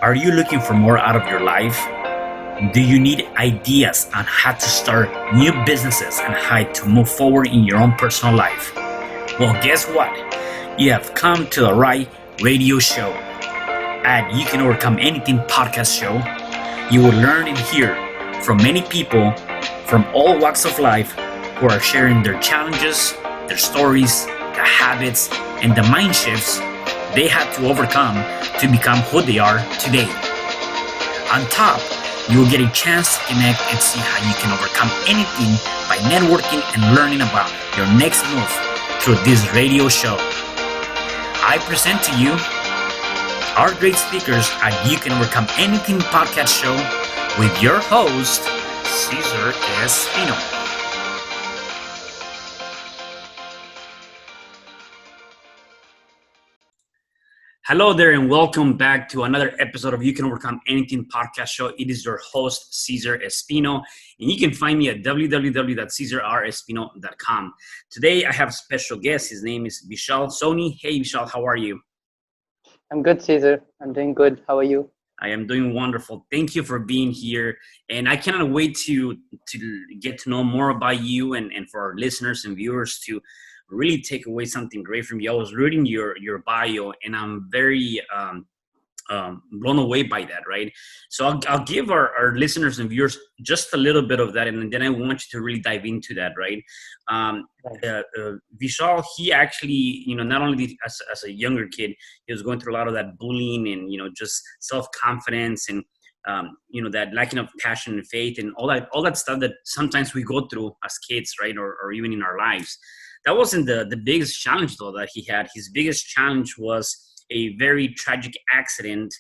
Are you looking for more out of your life? Do you need ideas on how to start new businesses and how to move forward in your own personal life? Well, guess what? You have come to the right radio show. At You Can Overcome Anything podcast show, you will learn and hear from many people from all walks of life who are sharing their challenges, their stories, the habits, and the mind shifts they had to overcome to become who they are today. On top, you will get a chance to connect and see how you can overcome anything by networking and learning about your next move through this radio show. I present to you our great speakers at You Can Overcome Anything podcast show with your host, Cesar R Espino. Hello there and welcome back to another episode of You Can Overcome Anything podcast show. It is your host, Cesar Espino, and you can find me at www.cesarrespino.com. Today I have a special guest. His name is Vishal Soni. Hey Vishal, how are you? I'm good, Cesar. I'm doing good. How are you? I am doing wonderful. Thank you for being here. And I cannot wait to get to know more about you and for our listeners and viewers to really take away something great from you. I was reading your bio and I'm very blown away by that, right? So I'll give our listeners and viewers just a little bit of that, and then I want you to really dive into that, right? Vishal, he actually, not only as a younger kid, he was going through a lot of that bullying and, just self-confidence and, that lacking of passion and faith and all that stuff that sometimes we go through as kids, right? Or even in our lives. That wasn't the biggest challenge, though, that he had. His biggest challenge was a very tragic accident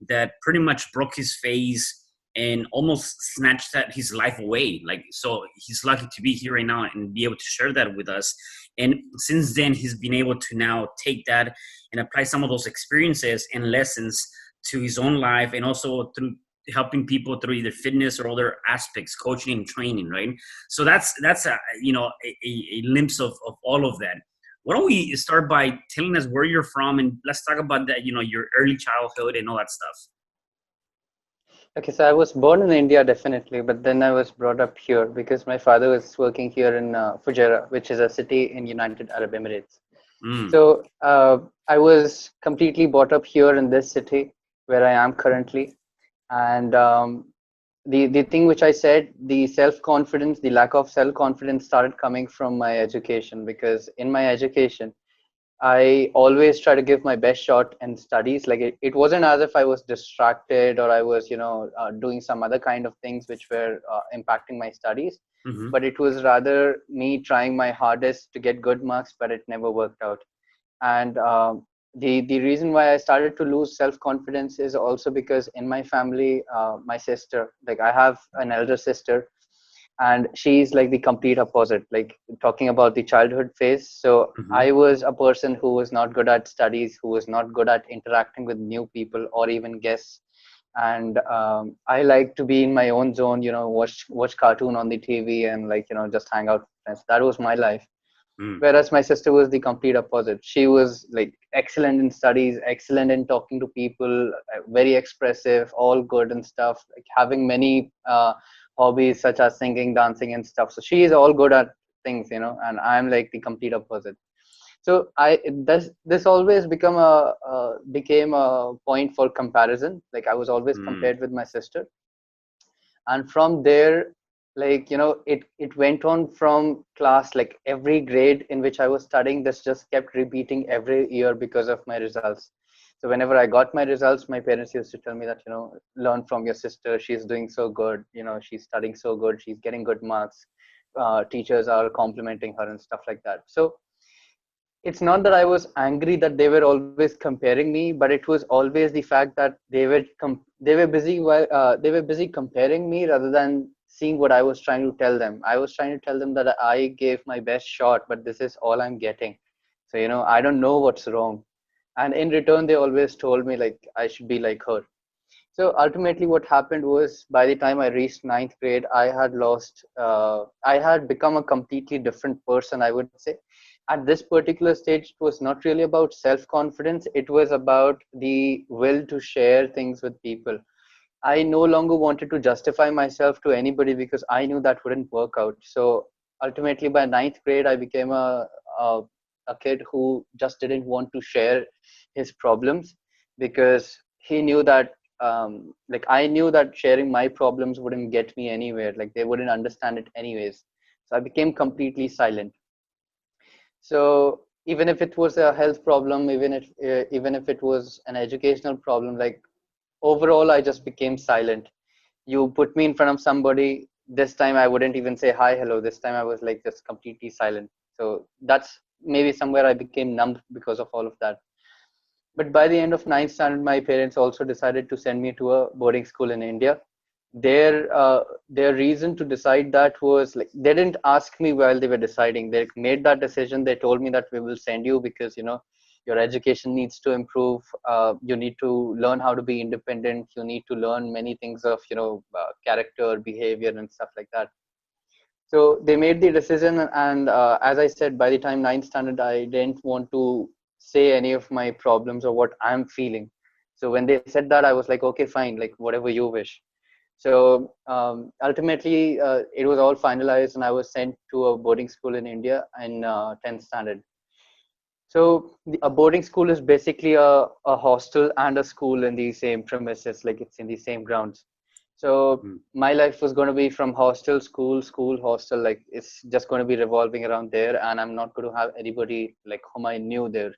that pretty much broke his face and almost snatched his life away. So he's lucky to be here right now and be able to share that with us. And since then, he's been able to now take that and apply some of those experiences and lessons to his own life, and also through helping people through either fitness or other aspects, coaching and training, right? So that's a glimpse of all of that. Why don't we start by telling us where you're from, and let's talk about that, your early childhood and all that stuff. Okay, so I was born in India, definitely, but then I was brought up here because my father was working here in Fujairah, which is a city in United Arab Emirates. So I was completely brought up here in this city where I am currently. And the thing which I said, the self-confidence, the lack of self-confidence started coming from my education, because in my education, I always try to give my best shot in studies. Like it wasn't as if I was distracted or I was, doing some other kind of things which were impacting my studies. Mm-hmm. But it was rather me trying my hardest to get good marks, but it never worked out. And the reason why I started to lose self-confidence is also because in my family, my sister, like I have an elder sister, and she's like the complete opposite, like talking about the childhood phase. So mm-hmm. I was a person who was not good at studies, who was not good at interacting with new people or even guests. And I like to be in my own zone, watch cartoon on the TV and just hang out with friends. That was my life. Whereas my sister was the complete opposite. She was like excellent in studies, excellent in talking to people, very expressive, all good and stuff, like having many hobbies such as singing, dancing and stuff. So she is all good at things, and I'm like the complete opposite. So this always became a point for comparison. Like I was always compared with my sister. And from there, it went on from class, like every grade in which I was studying, this just kept repeating every year because of my results. So whenever I got my results, my parents used to tell me that, learn from your sister. She's doing so good. She's studying so good. She's getting good marks. Teachers are complimenting her and stuff like that. So it's not that I was angry that they were always comparing me, but it was always the fact that they were busy comparing me rather than seeing what I was trying to tell them. I was trying to tell them that I gave my best shot, but this is all I'm getting. So, I don't know what's wrong. And in return, they always told me like I should be like her. So ultimately what happened was, by the time I reached 9th grade, I had become a completely different person, I would say, at this particular stage, it was not really about self-confidence. It was about the will to share things with people. I no longer wanted to justify myself to anybody because I knew that wouldn't work out. So ultimately, by ninth grade, I became a, a kid who just didn't want to share his problems because he knew that, like, I knew that sharing my problems wouldn't get me anywhere. Like, they wouldn't understand it anyways. So I became completely silent. So even if it was a health problem, even if it was an educational problem, like, overall, I just became silent. You put me in front of somebody, this time I wouldn't even say hi, hello. This time I was like just completely silent. So that's maybe somewhere I became numb because of all of that. But by the end of ninth standard, my parents also decided to send me to a boarding school in India. Their reason to decide that was, like, they didn't ask me while they were deciding. They made that decision. They told me that we will send you because, your education needs to improve. You need to learn how to be independent. You need to learn many things of, character, behavior, and stuff like that. So they made the decision, and as I said, by the time ninth standard, I didn't want to say any of my problems or what I'm feeling. So when they said that, I was like, okay, fine, like, whatever you wish. So ultimately, it was all finalized, and I was sent to a boarding school in India in 10th standard. So a boarding school is basically a hostel and a school in the same premises, like it's in the same grounds. So Mm. my life was going to be from hostel, school, school, hostel. Like, it's just going to be revolving around there, and I'm not going to have anybody like whom I knew there.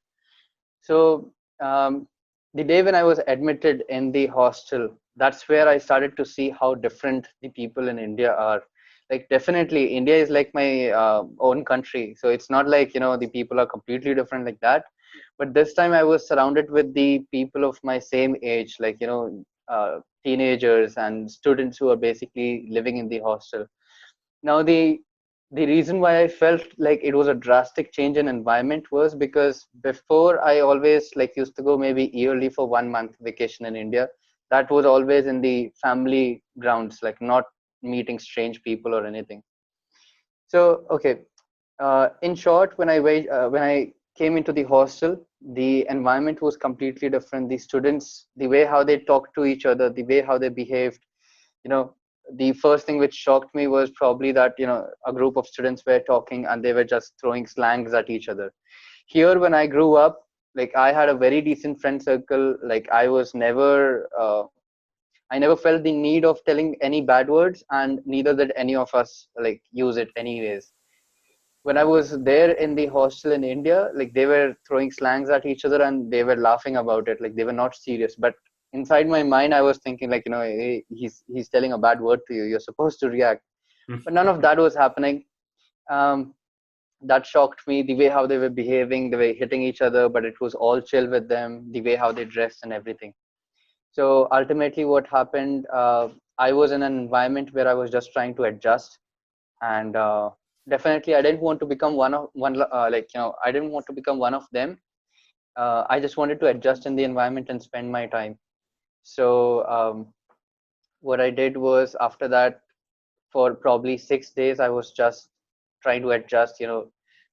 So the day when I was admitted in the hostel, that's where I started to see how different the people in India are. Like, definitely, India is like my own country. So it's not like, the people are completely different like that. But this time I was surrounded with the people of my same age, like, teenagers and students who are basically living in the hostel. Now, the reason why I felt like it was a drastic change in environment was because before, I always like used to go maybe yearly for 1 month vacation in India. That was always in the family grounds, like not meeting strange people or anything. So okay, in short, when I came into the hostel, the environment was completely different. The students, the way how they talked to each other, the way how they behaved, you know the first thing which shocked me was probably that, a group of students were talking and they were just throwing slangs at each other. Here, when I grew up, like, I had a very decent friend circle. Like, I never felt the need of telling any bad words, and neither did any of us like use it anyways. When I was there in the hostel in India, like, they were throwing slangs at each other and they were laughing about it. Like, they were not serious. But inside my mind, I was thinking, like, hey, he's telling a bad word to you. You're supposed to react. But none of that was happening. Um, that shocked me. The way how they were behaving, they were hitting each other, but it was all chill with them. The way how they dressed and everything. So ultimately, what happened? I was in an environment where I was just trying to adjust, and definitely I didn't want to become I didn't want to become one of them. I just wanted to adjust in the environment and spend my time. So what I did was, after that, for probably 6 days, I was just trying to adjust.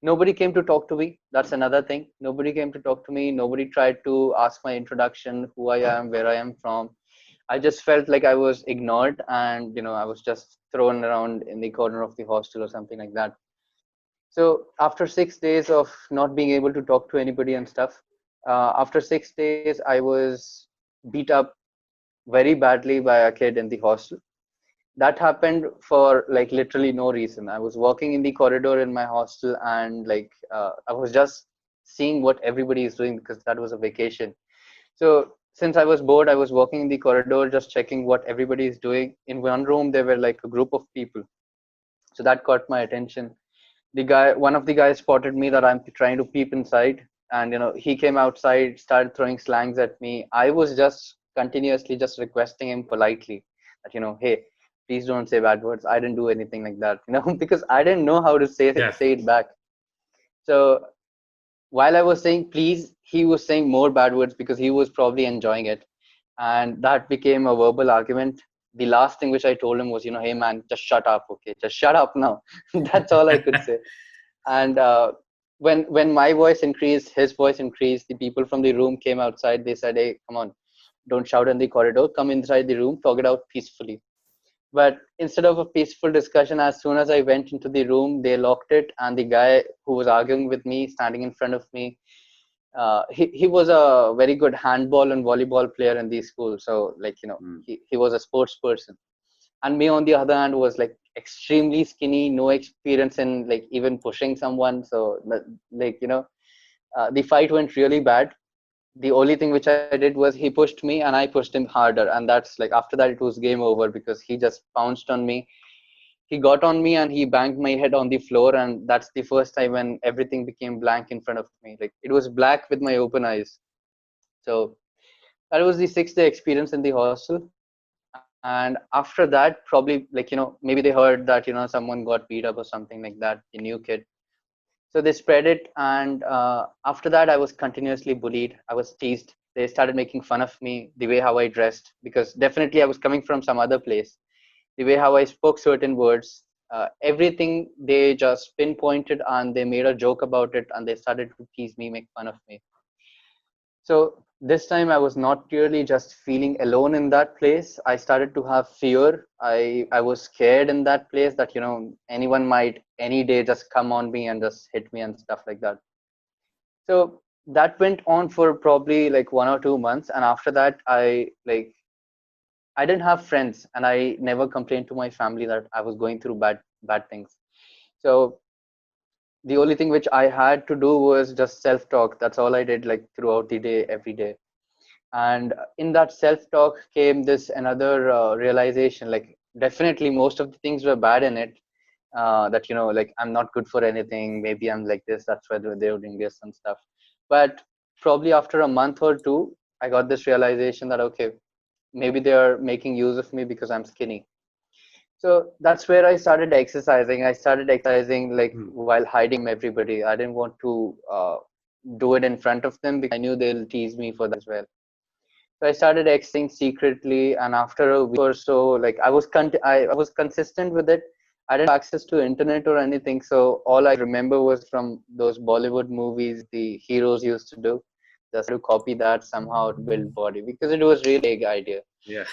Nobody came to talk to me. That's another thing. Nobody came to talk to me. Nobody tried to ask my introduction, who I am, where I am from. I just felt like I was ignored, and I was just thrown around in the corner of the hostel or something like that. So after 6 days of not being able to talk to anybody and stuff, after 6 days, I was beat up very badly by a kid in the hostel. That happened for like literally no reason. I was walking in the corridor in my hostel, and I was just seeing what everybody is doing because that was a vacation. So since I was bored, I was walking in the corridor just checking what everybody is doing. In one room, there were like a group of people. So that caught my attention. One of the guys spotted me that I'm trying to peep inside, and he came outside, started throwing slangs at me. I was just continuously just requesting him politely that, hey, please don't say bad words. I didn't do anything like that, because I didn't know how to Yeah. say it back. So while I was saying please, he was saying more bad words because he was probably enjoying it. And that became a verbal argument. The last thing which I told him was, hey man, just shut up, okay? Just shut up now. That's all I could say. And when my voice increased, his voice increased. The people from the room came outside. They said, "Hey, come on, don't shout in the corridor. Come inside the room, talk it out peacefully." But instead of a peaceful discussion, as soon as I went into the room, they locked it, and the guy who was arguing with me, standing in front of me, he was a very good handball and volleyball player in the school. So like, he was a sports person. And me on the other hand was like extremely skinny, no experience in like even pushing someone. So like, the fight went really bad. The only thing which I did was he pushed me and I pushed him harder. And that's like, after that, it was game over because he just pounced on me. He got on me and he banged my head on the floor. And that's the first time when everything became blank in front of me. Like it was black with my open eyes. So that was the 6 day experience in the hostel. And after that, probably like, maybe they heard that, someone got beat up or something like that, the new kid. So they spread it. And after that, I was continuously bullied. I was teased. They started making fun of me, the way how I dressed, because definitely I was coming from some other place. The way how I spoke certain words, everything they just pinpointed and they made a joke about it and they started to tease me, make fun of me. So this time I was not really just feeling alone in that place. I started to have fear. I was scared in that place that, anyone might any day just come on me and just hit me and stuff like that. So that went on for probably like 1 or 2 months. And after that, I didn't have friends and I never complained to my family that I was going through bad things. So the only thing which I had to do was just self-talk. That's all I did, like throughout the day, every day. And in that self-talk came this another realization. Like definitely most of the things were bad in it. That, like I'm not good for anything. Maybe I'm like this. That's why they're doing this and stuff. But probably after a month or two, I got this realization that okay, maybe they're making use of me because I'm skinny. So that's where I started exercising. I started exercising like while hiding everybody. I didn't want to do it in front of them because I knew they'll tease me for that as well. So I started exercising secretly, and after a week or so, like I was consistent with it. I didn't have access to internet or anything, so all I remember was from those Bollywood movies the heroes used to do. Just to copy that somehow to build body because it was really a big idea. Yeah.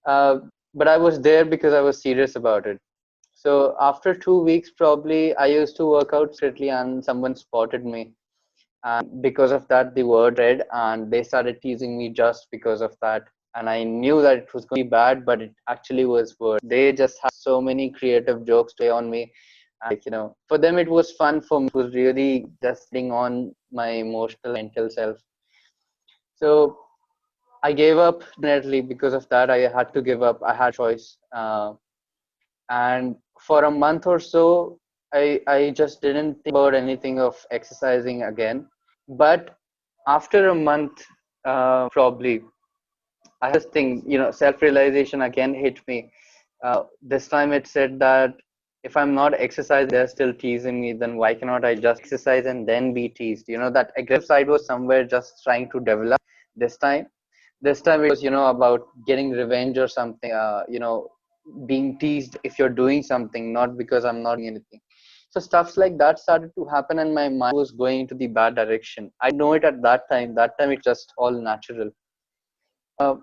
Uh, but I was there because I was serious about it. So after 2 weeks, probably I used to work out secretly, and someone spotted me. And because of that, the word read, and they started teasing me just because of that. And I knew that it was going to be bad, but it actually was worse. They just had so many creative jokes to play on me. And, like, for them, it was fun. For me, it was really just sitting on my emotional, mental self. So I gave up definitely because of that. I had to give up. I had choice. And for a month or so, I just didn't think about anything of exercising again. But after a month, probably, I had this thing, self-realization again hit me. This time it said that if I'm not exercising, they're still teasing me, then why cannot I just exercise and then be teased? That aggressive side was somewhere just trying to develop this time. This time it was, about getting revenge or something, being teased if you're doing something, not because I'm not doing anything. So stuffs like that started to happen and my mind was going into the bad direction. I know it at that time. That time it's just all natural. Uh,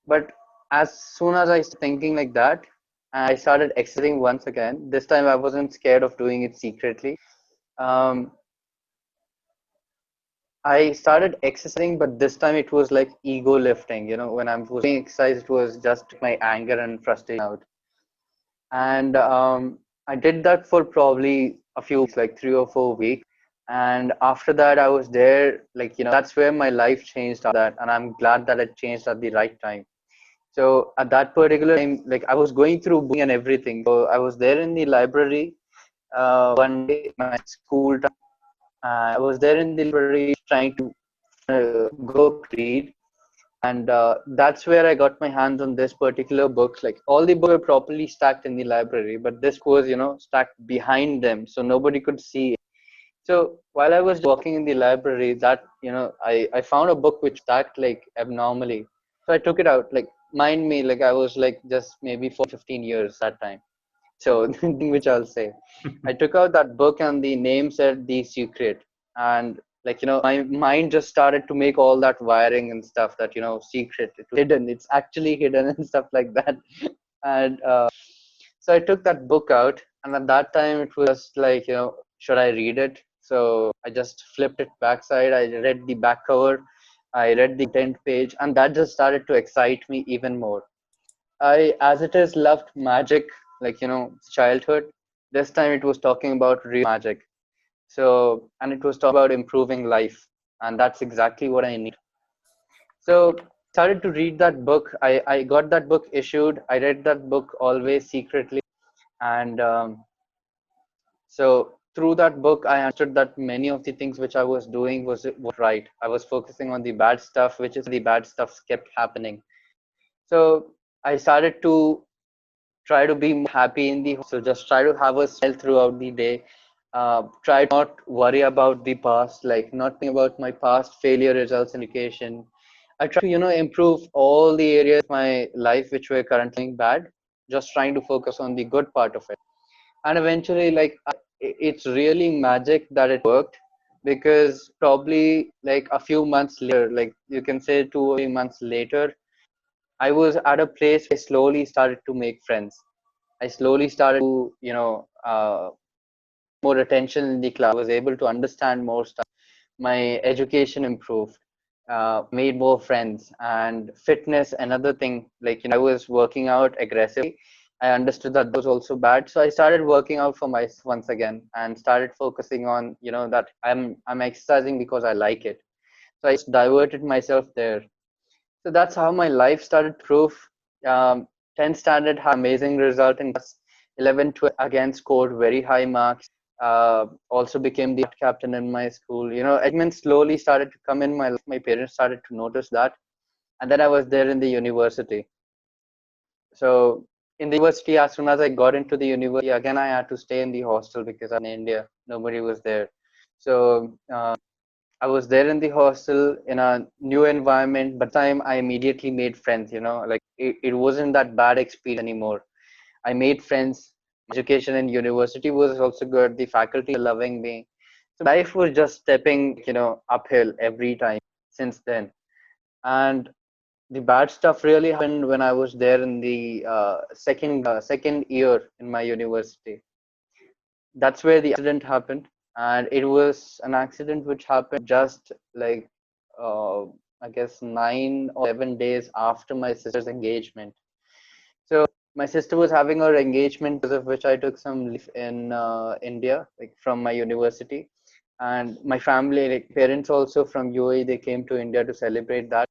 but as soon as I started thinking like that, I started exercising once again. This time I wasn't scared of doing it secretly. Um, I started exercising, but this time it was like ego lifting. When I was doing exercise, it was just my anger and frustration out. And I did that for probably a few weeks, like 3 or 4 weeks. And after that, I was there, like, that's where my life changed after that. And I'm glad that it changed at the right time. So at that particular time, like I was going through bullying and everything. So I was there in the library one day, my school time. I was there in the library trying to go read. And that's where I got my hands on this particular books. Like all the books were properly stacked in the library, but this was, stacked behind them, so nobody could see it. So while I was walking in the library, that I found a book which stacked like abnormally. So I took it out. Like mind me, like I was like just maybe 14, 15 years that time. So the thing which I'll say, I took out that book and the name said The Secret. And like, my mind just started to make all that wiring and stuff that, secret, it was hidden, it's actually hidden and stuff like that. And so I took that book out, and at that time it was like, should I read it? So I just flipped it backside. I read the back cover, I read the content page, and that just started to excite me even more. I, as it is, loved magic, like, childhood. This time it was talking about real magic. So, and it was talking about improving life. And that's exactly what I need. So, started to read that book. I got that book issued. I read that book always secretly. And so, through that book, I understood that many of the things which I was doing was right. I was focusing on the bad stuff, which is the bad stuff kept happening. So, I started to try to be more happy in the hostel, just try to have a smile throughout the day, try to not worry about the past, like not think about my past failure results in education. I try to improve all the areas of my life which were currently going bad, just trying to focus on the good part of it. And eventually, like, it's really magic that it worked, because probably like a few months later, like you can say 2 or 3 months later, I was at a place where I slowly started to make friends. I slowly started to, more attention in the class. I was able to understand more stuff. My education improved, made more friends, and fitness, another thing. Like, I was working out aggressively. I understood that was also bad. So I started working out for myself once again and started focusing on, that I'm exercising because I like it. So I diverted myself there. So that's how my life started to prove. 10th standard had amazing result in class. 11, 12 again scored very high marks. Also became the art captain in my school. Achievements slowly started to come in my life. My parents started to notice that. And then I was there in the university. So in the university, as soon as I got into the university, again, I had to stay in the hostel because I'm in India. Nobody was there. So I was there in the hostel in a new environment, but time I immediately made friends, like it wasn't that bad experience anymore. I made friends. Education in university was also good. The faculty were loving me. So life was just stepping, uphill every time since then. And the bad stuff really happened when I was there in the second year in my university. That's where the accident happened, and it was an accident which happened just like uh, I guess 9 or 7 days after my sister's engagement. So my sister was having her engagement, because of which I took some leave in India, like from my university. And my family, like parents also from UAE, they came to India to celebrate that.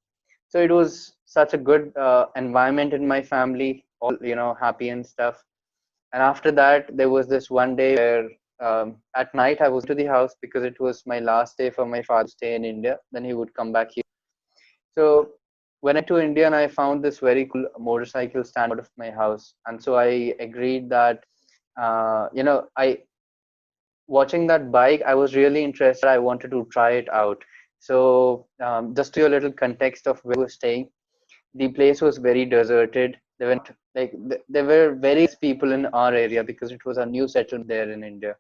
So it was such a good environment in my family, all happy and stuff. And after that, there was this one day where at night I was to the house because it was my last day for my father to stay in India. Then he would come back here. So when I went to India, and I found this very cool motorcycle stand out of my house, and so I agreed that I watching that bike, I was really interested. I wanted to try it out. So just to give a little context of where we were staying, the place was very deserted. There were there were very less people in our area because it was a new settlement there in India.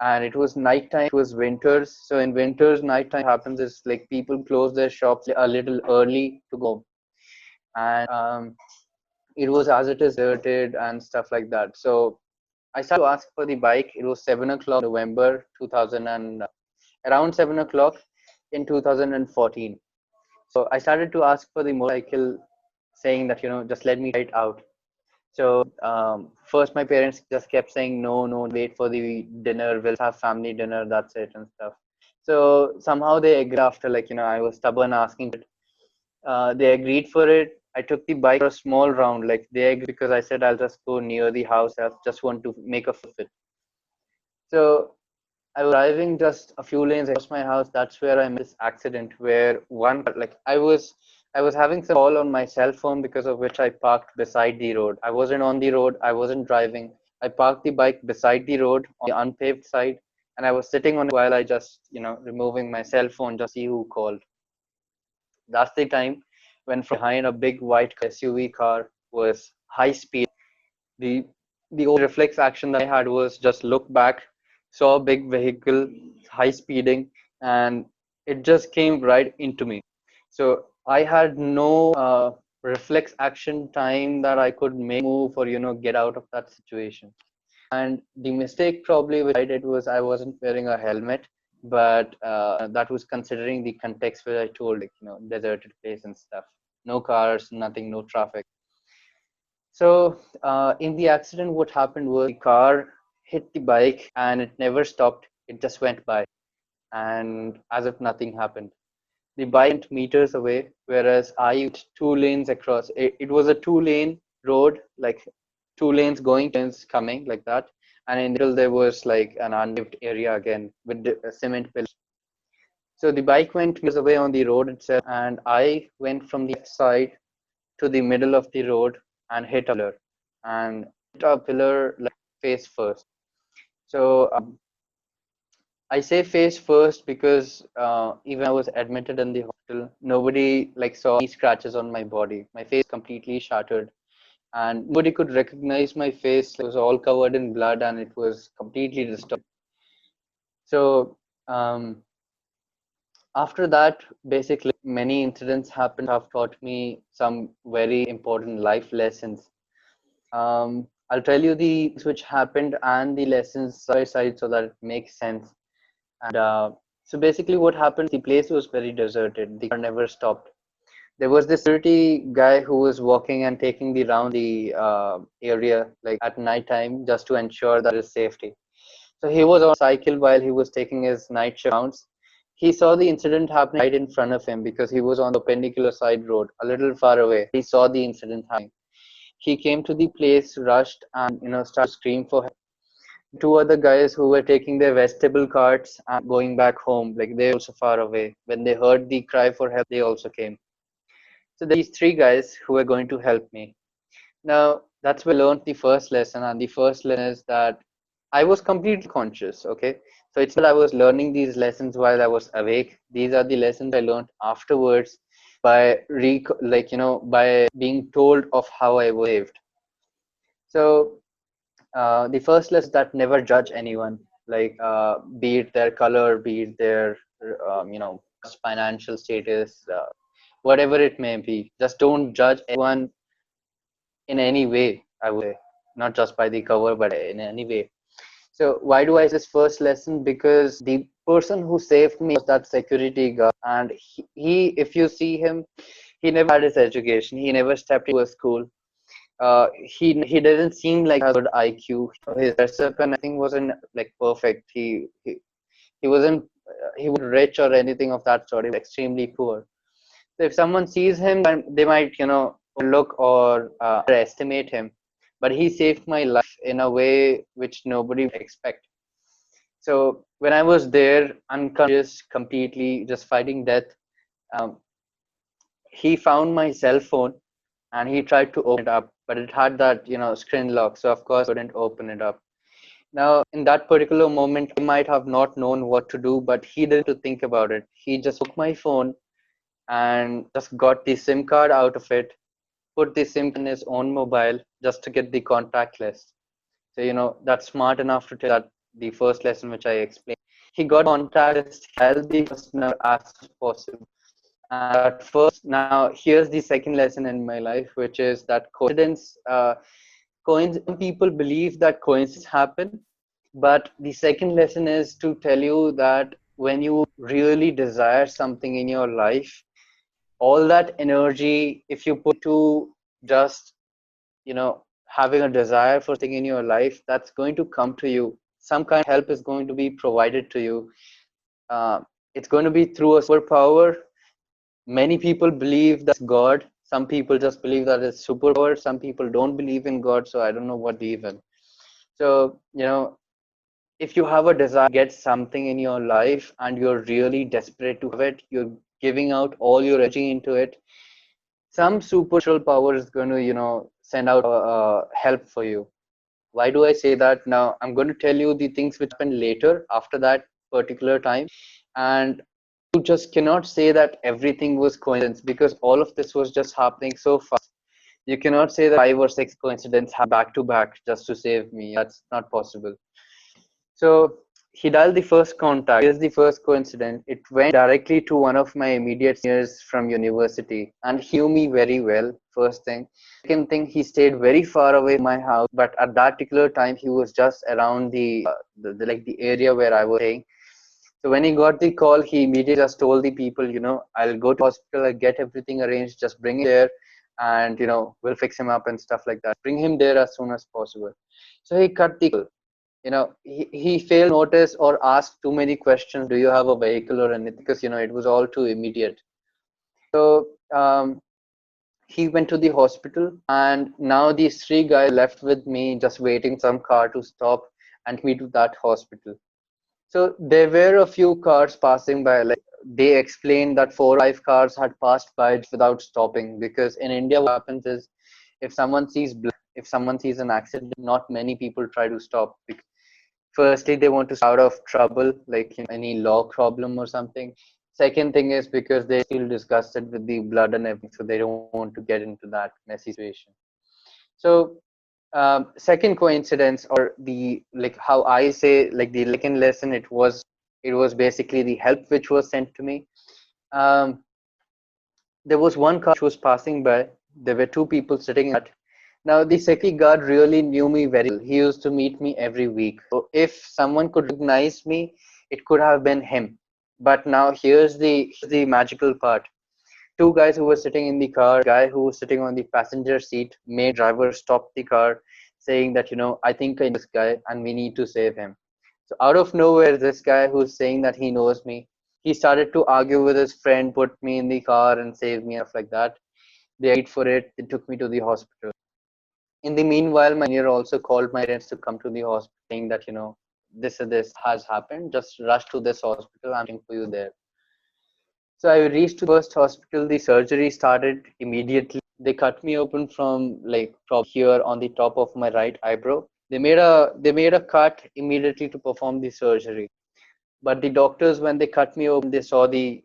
And it was nighttime. It was winters. So in winters, nighttime happens is like people close their shops a little early to go. And it was as it is deserted and stuff like that. So I started to ask for the bike. It was 7 o'clock November 2000 and around 7 o'clock in 2014. So I started to ask for the motorcycle, saying that, just let me try it out. So first, my parents just kept saying, no, no, wait for the dinner. We'll have family dinner. That's it and stuff. So somehow they agreed after, like, I was stubborn asking. They agreed for it. I took the bike for a small round. Like, they agreed because I said I'll just go near the house. I just want to make a fit. So I was driving just a few lanes across my house. That's where I met this accident where like I was having some call on my cell phone, because of which I parked beside the road. I wasn't on the road. I wasn't driving. I parked the bike beside the road on the unpaved side, and I was sitting on it while I just, removing my cell phone just to see who called. That's the time when from behind a big white SUV car was high speed. The the only reflex action that I had was just look back, saw a big vehicle, high speeding, and it just came right into me. So I had no reflex action time that I could make move or get out of that situation. And the mistake probably which I did was I wasn't wearing a helmet, but that was considering the context where I told, like, deserted place and stuff. No cars, nothing, no traffic. So in the accident, what happened was the car hit the bike and it never stopped. It just went by, and as if nothing happened. The bike went meters away, whereas I went 2 lanes across. It was a 2 lane road, like 2 lanes going, 2 lanes coming, like that. And in the middle, there was like an unpaved area again with the cement pillars. So the bike went meters away on the road itself, and I went from the left side to the middle of the road and hit a pillar, and hit a pillar like face first. So I say face first because even I was admitted in the hospital, nobody like saw any scratches on my body. My face completely shattered, and nobody could recognize my face. It was all covered in blood, and it was completely distorted. So after that, basically, many incidents happened have taught me some very important life lessons. I'll tell you the things which happened and the lessons side by side so that it makes sense. And so basically, what happened, the place was very deserted. The car never stopped. There was this security guy who was walking and taking the round the area like at night time just to ensure that his safety. So he was on a cycle while he was taking his night shift rounds. He saw the incident happening right in front of him because he was on the perpendicular side road, a little far away. He saw the incident happening. He came to the place, rushed, and started to scream for help. Two other guys who were taking their vegetable carts and going back home, like they also far away. When they heard the cry for help, they also came. So these three guys who were going to help me. Now that's where I learned the first lesson, and the first lesson is that I was completely conscious. Okay, so it's not that I was learning these lessons while I was awake. These are the lessons I learned afterwards by by being told of how I was saved. So the first lesson that never judge anyone, like be it their color, be it their financial status, whatever it may be. Just don't judge anyone in any way. I would say, not just by the cover, but in any way. So why do I say this first lesson? Because the person who saved me was that security guard, and if you see him, he never had his education. He never stepped into a school. He doesn't seem like a good IQ. His dress up and everything wasn't like perfect. He wasn't he wasn't rich or anything of that sort. He was extremely poor. So if someone sees him, then they might look or underestimate him. But he saved my life in a way which nobody would expect. So when I was there, unconscious, completely just fighting death, um, he found my cell phone and he tried to open it up, but it had that screen lock, so of course I couldn't open it up. Now in that particular moment he might have not known what to do, but he didn't to think about it. He just took my phone and just got the SIM card out of it, put the SIM in his own mobile just to get the contact list. So that's smart enough to tell that the first lesson which I explained. He got contact list, held the customer as possible. And at first, now here's the second lesson in my life, which is that coincidence. Some people believe that coincidences happen, but the second lesson is to tell you that when you really desire something in your life, all that energy, if you put to just having a desire for something in your life, that's going to come to you. Some kind of help is going to be provided to you. uh, it's going to be through a superpower. Many people believe that's God. Some people just believe that it's superpower. Some people don't believe in God, so I don't know what believe in. So if you have a desire to get something in your life and you're really desperate to have it, you're giving out all your energy into it, some supernatural power is going to send out help for you. Why do I say that? Now I'm going to tell you the things which happened later after that particular time, and you just cannot say that everything was coincidence because all of this was just happening so fast. You cannot say that 5 or 6 coincidents happen back to back just to save me. That's not possible. So he dialed the first contact. Here's the first coincidence. It went directly to one of my immediate seniors from university, and he knew me very well. First thing. Second thing, he stayed very far away from my house, but at that particular time, he was just around the like the area where I was staying. So when he got the call, he immediately just told the people, I'll go to hospital, I'll get everything arranged, just bring him there, and we'll fix him up and stuff like that. Bring him there as soon as possible. So he cut the call. He failed to notice or ask too many questions. Do you have a vehicle or anything? Because it was all too immediate. So he went to the hospital, and now these three guys left with me, just waiting some car to stop and me to that hospital. So there were a few cars passing by. Like they explained that 4 or 5 cars had passed by without stopping. Because in India, what happens is, if someone sees blood, if someone sees an accident, not many people try to stop. Firstly, they want to stay out of trouble, like any law problem or something. Second thing is because they feel disgusted with the blood and everything, so they don't want to get into that messy situation. So second coincidence, or the like how I say, like the second lesson, it was basically the help which was sent to me. um, there was one car which was passing by. There were two people sitting in that. Now the security guard really knew me very well. He used to meet me every week, so if someone could recognize me, it could have been him. But now here's the magical part. Two guys who were sitting in the car, guy who was sitting on the passenger seat made driver stop the car, saying that, I think I know this guy and we need to save him. So out of nowhere, this guy who's saying that he knows me, he started to argue with his friend, put me in the car and save me, and stuff like that. They agreed for it. They took me to the hospital. In the meanwhile, my senior also called my parents to come to the hospital, saying that, this has happened. Just rush to this hospital. I'm waiting for you there. So I reached to the first hospital. The surgery started immediately. They cut me open from like from here on the top of my right eyebrow. They made a cut immediately to perform the surgery. But the doctors, when they cut me open, they saw the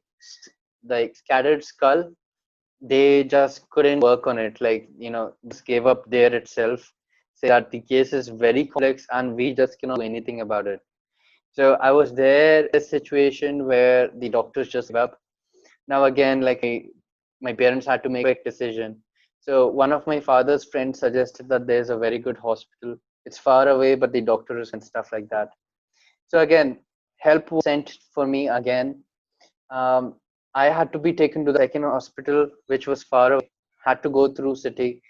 scattered skull. They just couldn't work on it. Like just gave up there itself. Say that the case is very complex and we just cannot do anything about it. So I was there in a situation where the doctors just gave up. Now again, like my parents had to make a quick decision. So one of my father's friends suggested that there's a very good hospital. It's far away, but the doctors and stuff like that. So again, help was sent for me again. um, I had to be taken to the second hospital, which was far away. Had to go through city.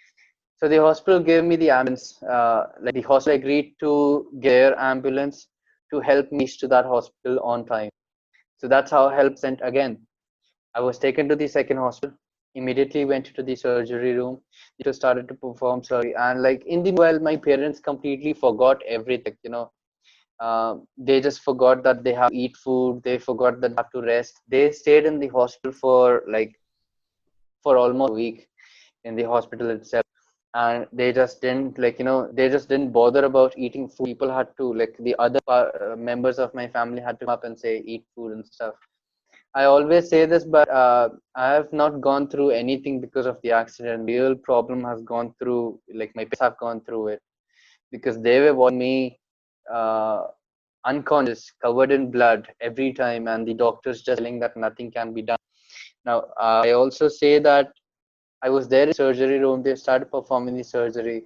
So the hospital gave me the ambulance. Like the hospital agreed to get their ambulance to help me reach to that hospital on time. So that's how help sent again. I was taken to the second hospital, immediately went to the surgery room. The doctor started to perform surgery. And like in the meanwhile, my parents completely forgot everything. They just forgot that they have to eat food. They forgot that they have to rest. They stayed in the hospital for almost a week in the hospital itself. And they just didn't they just didn't bother about eating food. People had to, like the other members of my family had to come up and say eat food and stuff. I always say this, but I have not gone through anything because of the accident. The real problem has gone through, like my parents have gone through it, because they were watching me uh, unconscious, covered in blood every time, and the doctors just telling that nothing can be done. Now, I also say that I was there in the surgery room. They started performing the surgery.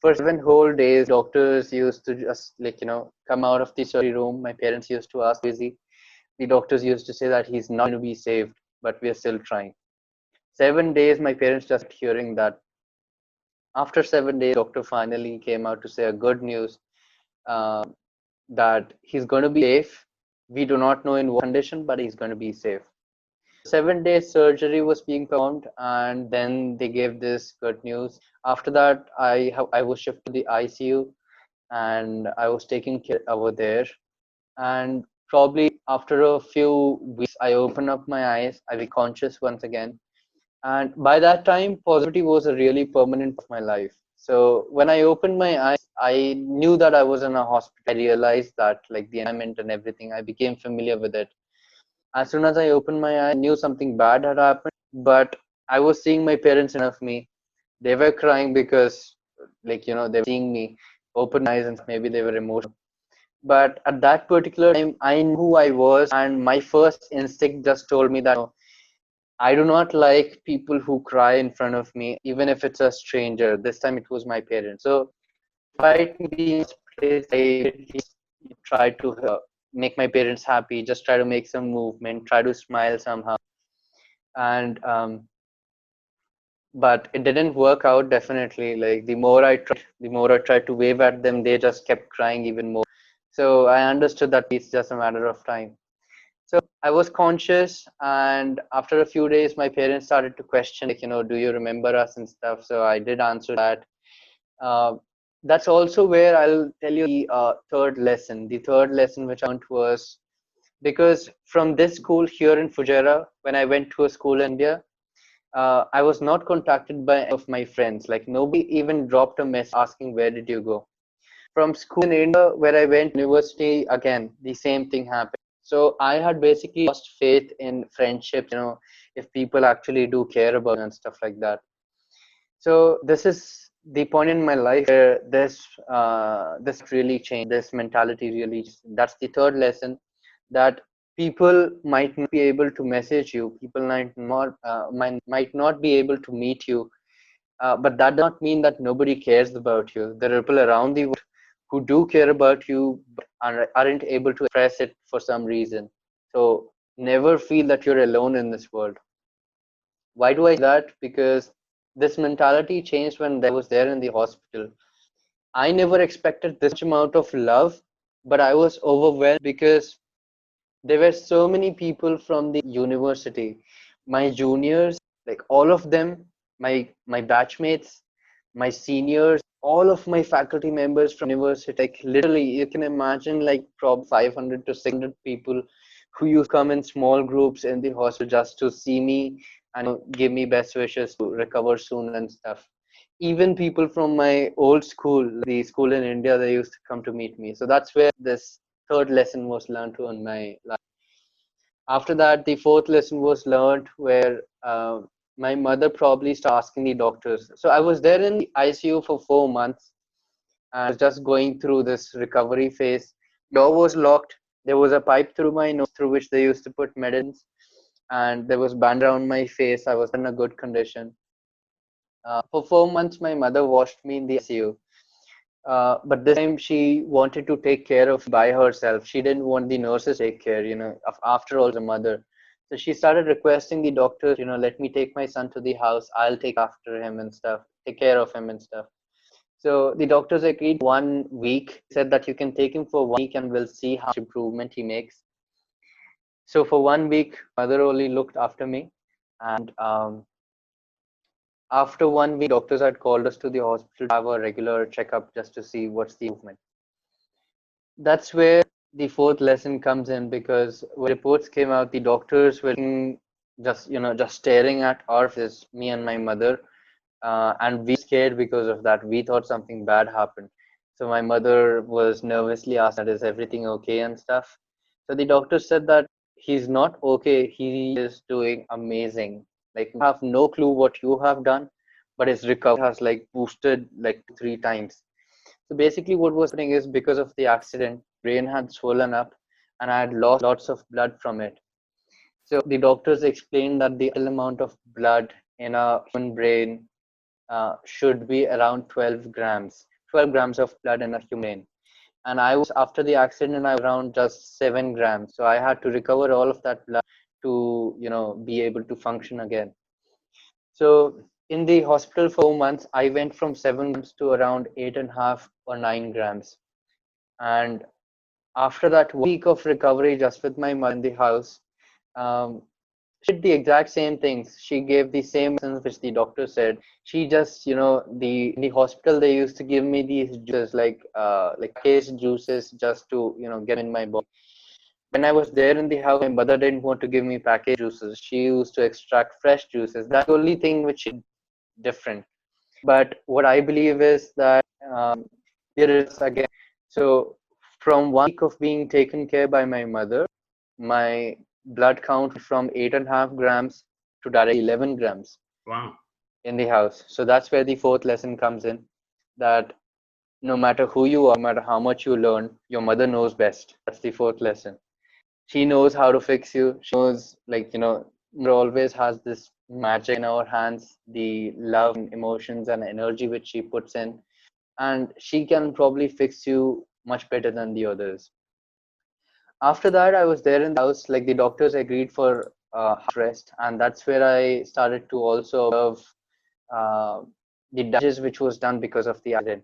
For 7 whole days, doctors used to just come out of the surgery room. My parents used to ask, is he? The doctors used to say that he's not going to be saved, but we are still trying. 7 days, my parents just hearing that. After 7 days, doctor finally came out to say a good news, uh, that he's going to be safe. We do not know in what condition, but he's going to be safe. 7 days surgery was being performed, and then they gave this good news. After that, I was shifted to the ICU, and I was taken care over there. And probably after a few weeks, I opened up my eyes. I was conscious once again. And by that time, positivity was a really permanent part of my life. So when I opened my eyes, I knew that I was in a hospital. I realized that, like the environment and everything, I became familiar with it. As soon as I opened my eyes, I knew something bad had happened, but I was seeing my parents in front of me. They were crying because, like, they were seeing me open eyes and maybe they were emotional. But at that particular time, I knew who I was, and my first instinct just told me that I do not like people who cry in front of me, even if it's a stranger. This time it was my parents. So despite me being in this place, I immediately tried to make my parents happy, just try to make some movement, try to smile somehow. And but it didn't work out, definitely. Like the more I tried to wave at them, they just kept crying even more. So I understood that it's just a matter of time. So I was conscious, and after a few days, my parents started to question, like, do you remember us and stuff? So I did answer that. Uh, that's also where I'll tell you the third lesson. The third lesson which I learned was because from this school here in Fujairah, when I went to a school in India, I was not contacted by any of my friends. Like nobody even dropped a message asking where did you go. From school in India, where I went university, again the same thing happened. So I had basically lost faith in friendships. If people actually do care about you and stuff like that. So this is the point in my life where this really changed. This mentality really. That's the third lesson, that people might not be able to message you. People might not be able to meet you. But that does not mean that nobody cares about you. There are people around the world who do care about you but aren't able to express it for some reason. So never feel that you're alone in this world. Why do I say that? Because this mentality changed when I was there in the hospital. I never expected this much amount of love, but I was overwhelmed because there were so many people from the university, my juniors, like all of them, my batchmates, my seniors, all of my faculty members from university. Like literally, you can imagine like probably 500 to 600 people who used to come in small groups in the hospital just to see me and give me best wishes to recover soon and stuff. Even people from my old school, the school in India, they used to come to meet me. So that's where this third lesson was learned on my life. After that, the fourth lesson was learned where my mother probably started asking the doctors. So I was there in the ICU for 4 months and I was just going through this recovery phase. Door was locked. There was a pipe through my nose through which they used to put medicines, and there was band around my face. I was in a good condition. For 4 months, my mother watched me in the ICU. But this time she wanted to take care of by herself. She didn't want the nurses to take care, after all, the mother. So she started requesting the doctors, let me take my son to the house. I'll take after him and stuff, take care of him and stuff. So the doctors agreed 1 week, said that you can take him for 1 week and we'll see how much improvement he makes. So for 1 week, mother only looked after me. And after 1 week, doctors had called us to the hospital to have a regular checkup just to see what's the improvement. That's where the fourth lesson comes in, because when reports came out, the doctors were just staring at our faces, me and my mother, and we scared because of that. We thought something bad happened. So my mother was nervously asked that is everything okay and stuff. So the doctor said that he's not okay. He is doing amazing. Like you have no clue what you have done, but his recovery has like boosted like 3 times. So basically what was happening is because of the accident, brain had swollen up and I had lost lots of blood from it. So the doctors explained that the amount of blood in a human brain should be around 12 grams, 12 grams of blood in a human brain. And I was, after the accident, I was around just 7 grams. So I had to recover all of that blood to, be able to function again. So in the hospital for 4 months, I went from 7 grams to around 8.5 or 9 grams. And after that week of recovery, just with my mother in the house, um, she did the exact same things. She gave the same lessons which the doctor said. She just, in the hospital they used to give me these juices like packaged juices just to, get in my body. When I was there in the house, my mother didn't want to give me packaged juices. She used to extract fresh juices. That's the only thing which she did different. But what I believe is that there is again. So from 1 week of being taken care by my mother, my blood count from 8.5 grams to directly 11 grams. Wow. in the house. So that's where the fourth lesson comes in, that no matter who you are, no matter how much you learn, your mother knows best. That's the fourth lesson. She knows how to fix you. She knows, like, mother always has this magic in our hands, the love and emotions and energy which she puts in, and she can probably fix you much better than the others. After that, I was there in the house, like the doctors agreed for rest, and that's where I started to also observe uh, the damages which was done because of the accident.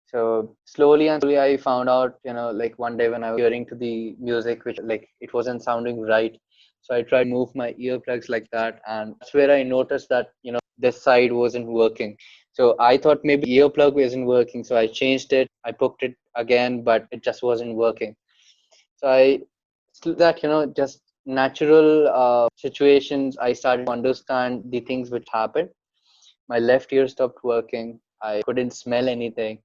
So slowly and slowly, I found out, like one day when I was hearing to the music, which like it wasn't sounding right. So I tried to move my earplugs like that, and that's where I noticed that, this side wasn't working. So I thought maybe earplug isn't working. So I changed it, I poked it again, but it just wasn't working. So I that, just natural situations, I started to understand the things which happened. My left ear stopped working. I couldn't smell anything.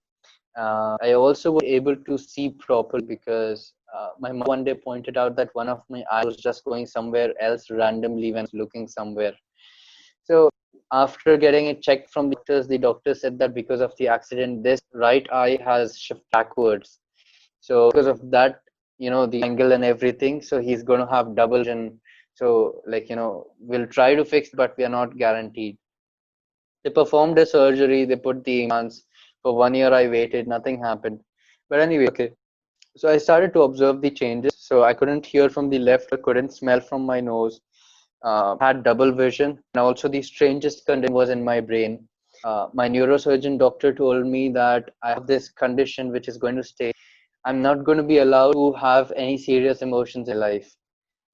I also was able to see properly because my mom one day pointed out that one of my eyes was just going somewhere else randomly when I was looking somewhere. So after getting it checked from the doctor said that because of the accident, this right eye has shifted backwards. So because of that, the angle and everything, so he's going to have double vision. So like, we'll try to fix, but we are not guaranteed. They performed a surgery, they put the implants. For 1 year, I waited, nothing happened. But anyway, okay. So I started to observe the changes. So I couldn't hear from the left, I couldn't smell from my nose, had double vision, and also the strangest condition was in my brain. My neurosurgeon doctor told me that I have this condition which is going to stay. I'm not going to be allowed to have any serious emotions in life.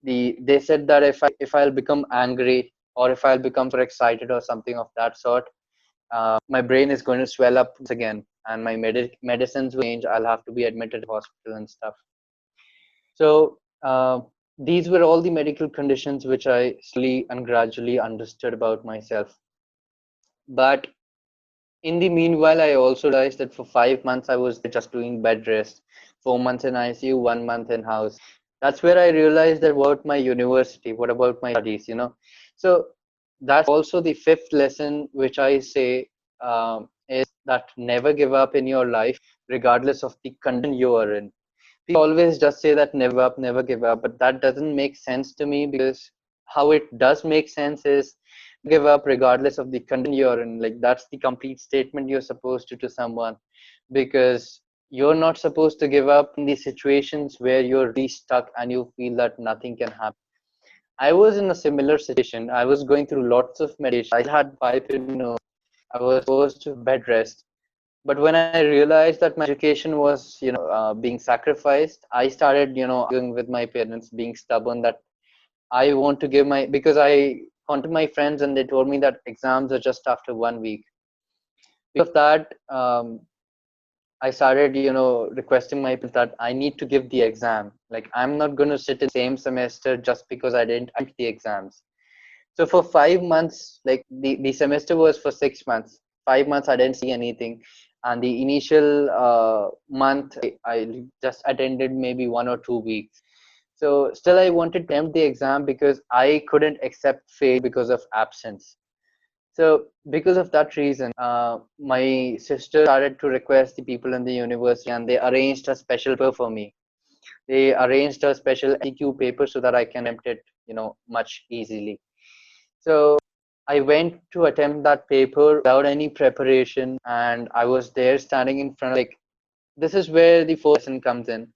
They said that if I'll become angry or if I'll become so excited or something of that sort, my brain is going to swell up once again, and my medicines will change. I'll have to be admitted to hospital and stuff. So these were all the medical conditions which I slowly and gradually understood about myself. But in the meanwhile, I also realized that for 5 months I was just doing bed rest, 4 months in ICU, 1 month in house. That's where I realized that what my university, what about my studies. So that's also the fifth lesson which I say is that never give up in your life, regardless of the condition you are in. People always just say that never give up, but that doesn't make sense to me, because how it does make sense is give up regardless of the condition you're in. Like, that's the complete statement you're supposed to someone, because you're not supposed to give up in the situations where you're really stuck and you feel that nothing can happen. I was in a similar situation. I was going through lots of medication. I had pipe in my nose. I was forced to bed rest. But when I realized that my education was, being sacrificed, I started, arguing with my parents, being stubborn that I want to give my, because I contacted my friends and they told me that exams are just after 1 week. Because of that, I started, requesting my parents that I need to give the exam. Like, I'm not going to sit in the same semester just because I didn't attempt the exams. So for 5 months, like the semester was for 6 months. 5 months I didn't see anything, and the initial month I just attended maybe 1 or 2 weeks. So still I wanted to attempt the exam because I couldn't accept fail because of absence. So because of that reason, my sister started to request the people in the university, and they arranged a special paper for me. They arranged a special EQ paper so that I can attempt it, much easily. So I went to attempt that paper without any preparation, and I was there standing in front. Like, this is where the fourth lesson comes in.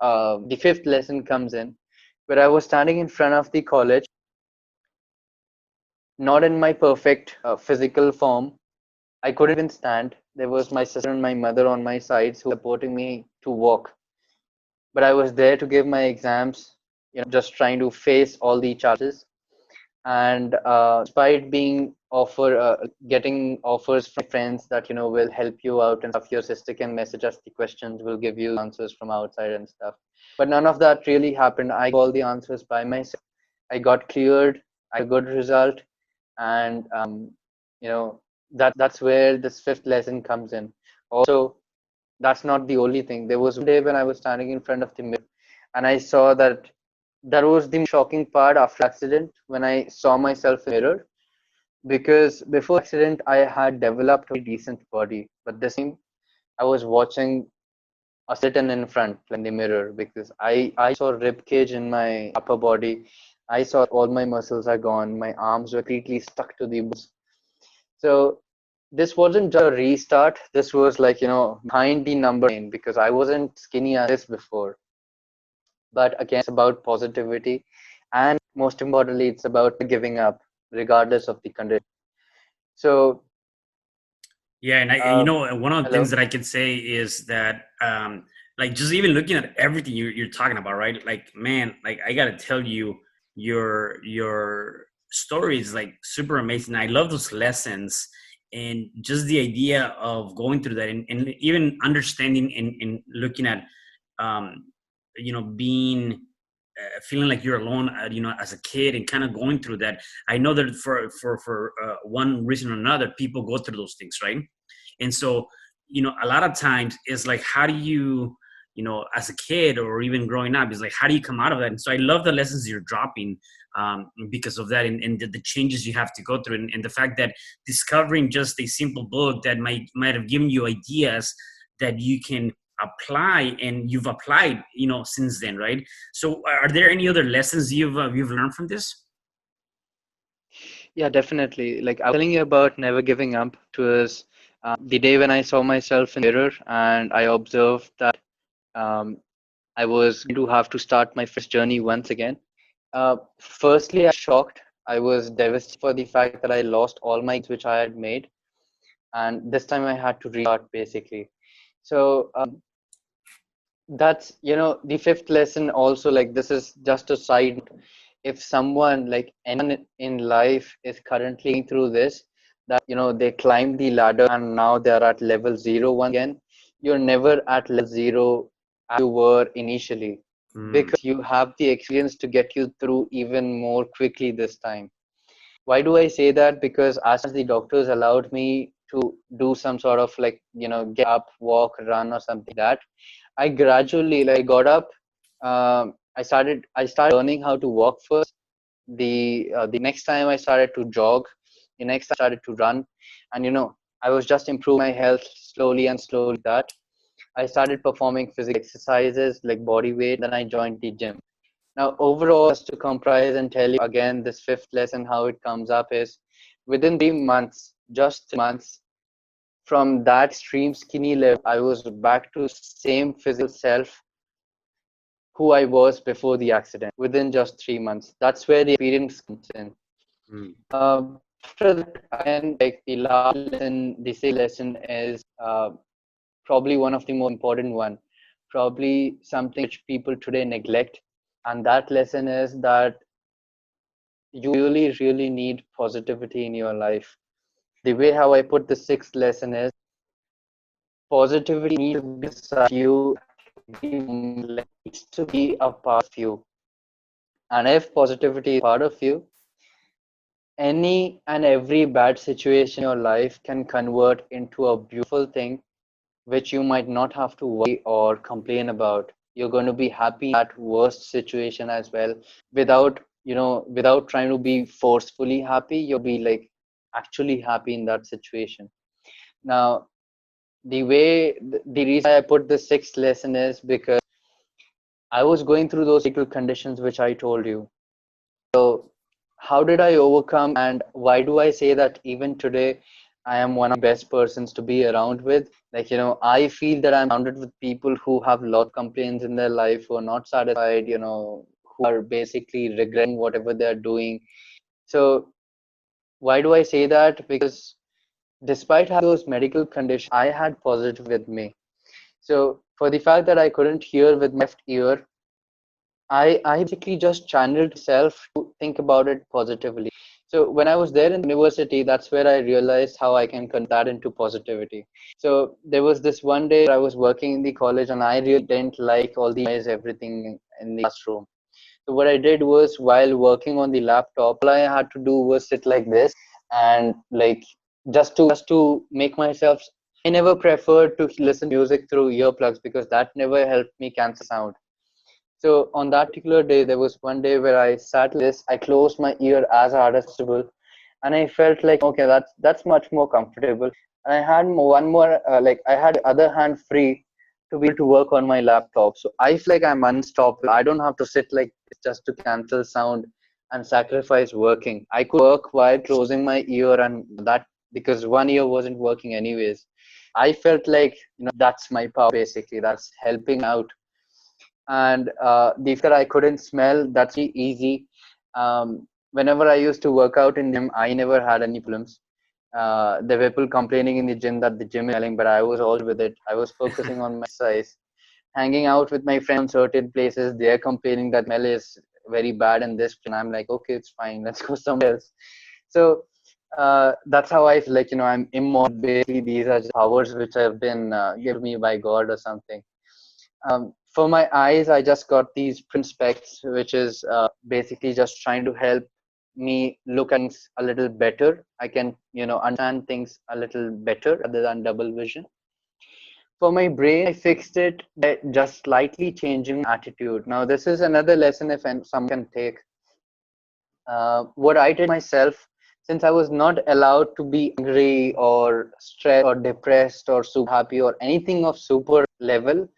The fifth lesson comes in, where I was standing in front of the college, not in my perfect physical form. I couldn't even stand. There was my sister and my mother on my sides who were supporting me to walk. But I was there to give my exams, just trying to face all the challenges. And despite being getting offers from friends that will help you out and stuff, your sister can message us the questions, will give you answers from outside and stuff, but none of that really happened. I got all the answers by myself. I got cleared, I got a good result. And that's where this fifth lesson comes in. Also, that's not the only thing. There was one day when I was standing in front of the mirror, and I saw that was the shocking part after accident, when I saw myself in the mirror. because before accident I had developed a decent body, but this time I was watching a skeleton in front like in the mirror, because I saw rib cage in my upper body. I saw all my muscles are gone. My arms were completely stuck to the bones. So this wasn't just a restart. This was like, behind the number line, because I wasn't skinny as this before. But again, it's about positivity. And most importantly, it's about giving up regardless of the condition. So, Yeah, and uh, one of the things hello. that I could say is that, like, just even looking at everything you're talking about, right? Like, man, like, I gotta tell you, your story is like super amazing. I love those lessons, and just the idea of going through that, and even understanding and looking at, um, being, feeling like you're alone, as a kid, and kind of going through that. I know that for one reason or another, people go through those things, right? And so, a lot of times it's like, how do you, as a kid or even growing up, it's like, how do you come out of that? And so I love the lessons you're dropping, because of that, and the changes you have to go through, and the fact that discovering just a simple book that might have given you ideas that you can apply, and you've applied, since then, right? So are there any other lessons you've learned from this? Yeah, definitely. Like I was telling you about never giving up, was the day when I saw myself in the mirror and I observed that um, I was going to have to start my fitness journey once again. Firstly, I was shocked. I was devastated for the fact that I lost all my gains which I had made, and this time I had to restart basically. So that's, the fifth lesson also, like this is just a side note. If someone, like anyone in life is currently going through this, that they climbed the ladder and now they're at level zero once again, you're never at level zero as you were initially, Mm, because you have the experience to get you through even more quickly this time. Why do I say that? Because as the doctors allowed me to do some sort of, like, get up, walk, run, or something like that, I gradually, like, got up. I started learning how to walk first. The next time I started to jog. The next time I started to run, and I was just improving my health slowly and slowly. That I started performing physical exercises like body weight. Then I joined the gym. Now, overall, just to comprise and tell you again, this fifth lesson, how it comes up is within 3 months, just 3 months, from that extreme skinny level, I was back to same physical self who I was before the accident within just 3 months. That's where the experience comes in. mm. After that, again, like the last lesson, the sixth lesson is probably one of the most important one, probably something which people today neglect. And that lesson is that you really, really need positivity in your life. The way how I put the sixth lesson is positivity needs to be inside you at every moment, like needs to be a part of you. And if positivity is part of you, any and every bad situation in your life can convert into a beautiful thing which you might not have to worry or complain about. You're going to be happy in that worst situation as well, without, without trying to be forcefully happy. You'll be like actually happy in that situation. Now, the reason I put the sixth lesson is because I was going through those critical conditions which I told you. So, how did I overcome, and why do I say that even today I am one of the best persons to be around with? Like, I feel that I'm surrounded with people who have a lot of complaints in their life, who are not satisfied, who are basically regretting whatever they're doing. So, why do I say that? Because despite having those medical conditions, I had positive with me. So, for the fact that I couldn't hear with my left ear, I basically just channeled myself to think about it positively. So when I was there in university, that's where I realized how I can convert that into positivity. So there was this one day I was working in the college and I really didn't like all the noise, everything in the classroom. So what I did was, while working on the laptop, all I had to do was sit like this and, like, just to make myself. I never preferred to listen to music through earplugs because that never helped me cancel sound. So on that particular day, there was one day where I sat like this. I closed my ear as hard as possible, and I felt like, okay, that's much more comfortable. And I had one more, like I had the other hand free to be able to work on my laptop. So I feel like I'm unstoppable. I don't have to sit like just to cancel sound and sacrifice working. I could work while closing my ear, and that because one ear wasn't working anyways. I felt like, that's my power basically. That's helping out. And the fact that I couldn't smell, that's easy. Whenever I used to work out in gym, I never had any problems. There were people complaining in the gym that the gym is smelling, but I was all with it. I was focusing on my exercise, hanging out with my friends in certain places. They're complaining that smell is very bad in this, and I'm like, okay, it's fine. Let's go somewhere else. So that's how I feel like, I'm immortal. Basically, these are just powers which have been given me by God or something. For my eyes, I just got these print specs, which is basically just trying to help me look at things a little better. I can, understand things a little better rather than double vision. For my brain, I fixed it by just slightly changing my attitude. Now, this is another lesson if someone can take. What I did myself, since I was not allowed to be angry or stressed or depressed or super happy or anything of super level,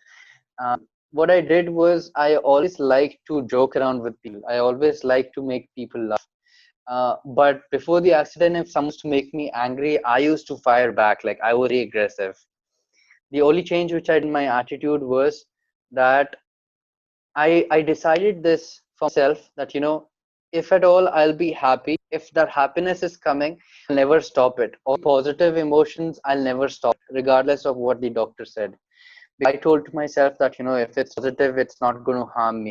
what I did was I always like to joke around with people. I always like to make people laugh. But before the accident, if someone used to make me angry, I used to fire back. Like I was very aggressive. The only change which I did in my attitude was that I decided this for myself that, if at all I'll be happy, if that happiness is coming, I'll never stop it. All positive emotions, I'll never stop, regardless of what the doctor said. I told to myself that, if it's positive, it's not going to harm me.